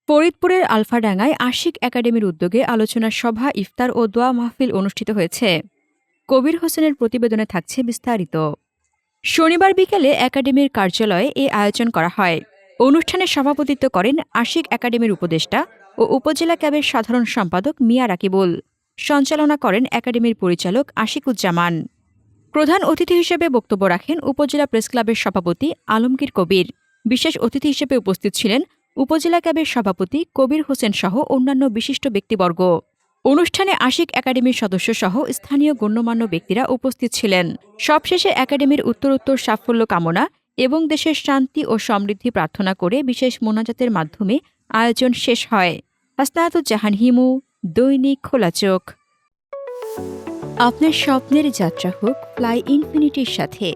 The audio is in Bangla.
ফরিদপুরের আলফাডাঙ্গায় আশিক একাডেমির উদ্যোগে আলোচনা সভা, ইফতার ও দোয়া মাহফিল অনুষ্ঠিত হয়েছে। কবির হোসেনের প্রতিবেদনে থাকছে বিস্তারিত। শনিবার বিকেলে একাডেমির কার্যালয়ে এ আয়োজন করা হয়। অনুষ্ঠানে সভাপতিত্ব করেন আশিক একাডেমির উপদেষ্টা ও উপজেলা ক্যাবের সাধারণ সম্পাদক মিয়া রাকিবুল। সঞ্চালনা করেন একাডেমির পরিচালক আশিকুজ্জামান। প্রধান অতিথি হিসেবে বক্তব্য রাখেন উপজেলা প্রেসক্লাবের সভাপতি আলমগীর কবির। বিশেষ অতিথি হিসেবে উপস্থিত ছিলেন উপজেলা ক্যাবের সভাপতি কবির হোসেন সহ অন্যান্য বিশিষ্ট ব্যক্তিবর্গ। অনুষ্ঠানে আশিক একাডেমির সদস্যসহ স্থানীয় গণ্যমান্য ব্যক্তিরা উপস্থিত ছিলেন। সবশেষে একাডেমির উত্তরোত্তর সাফল্য কামনা এবং দেশের শান্তি ও সমৃদ্ধি প্রার্থনা করে বিশেষ মোনাজাতের মাধ্যমে আয়োজন শেষ হয়। হাসনাতুজ্জাহান হিমু, দৈনিক খোলা চোখ। আপনার স্বপ্নের যাত্রা হোক ফ্লাই ইনফিনিটির সাথে।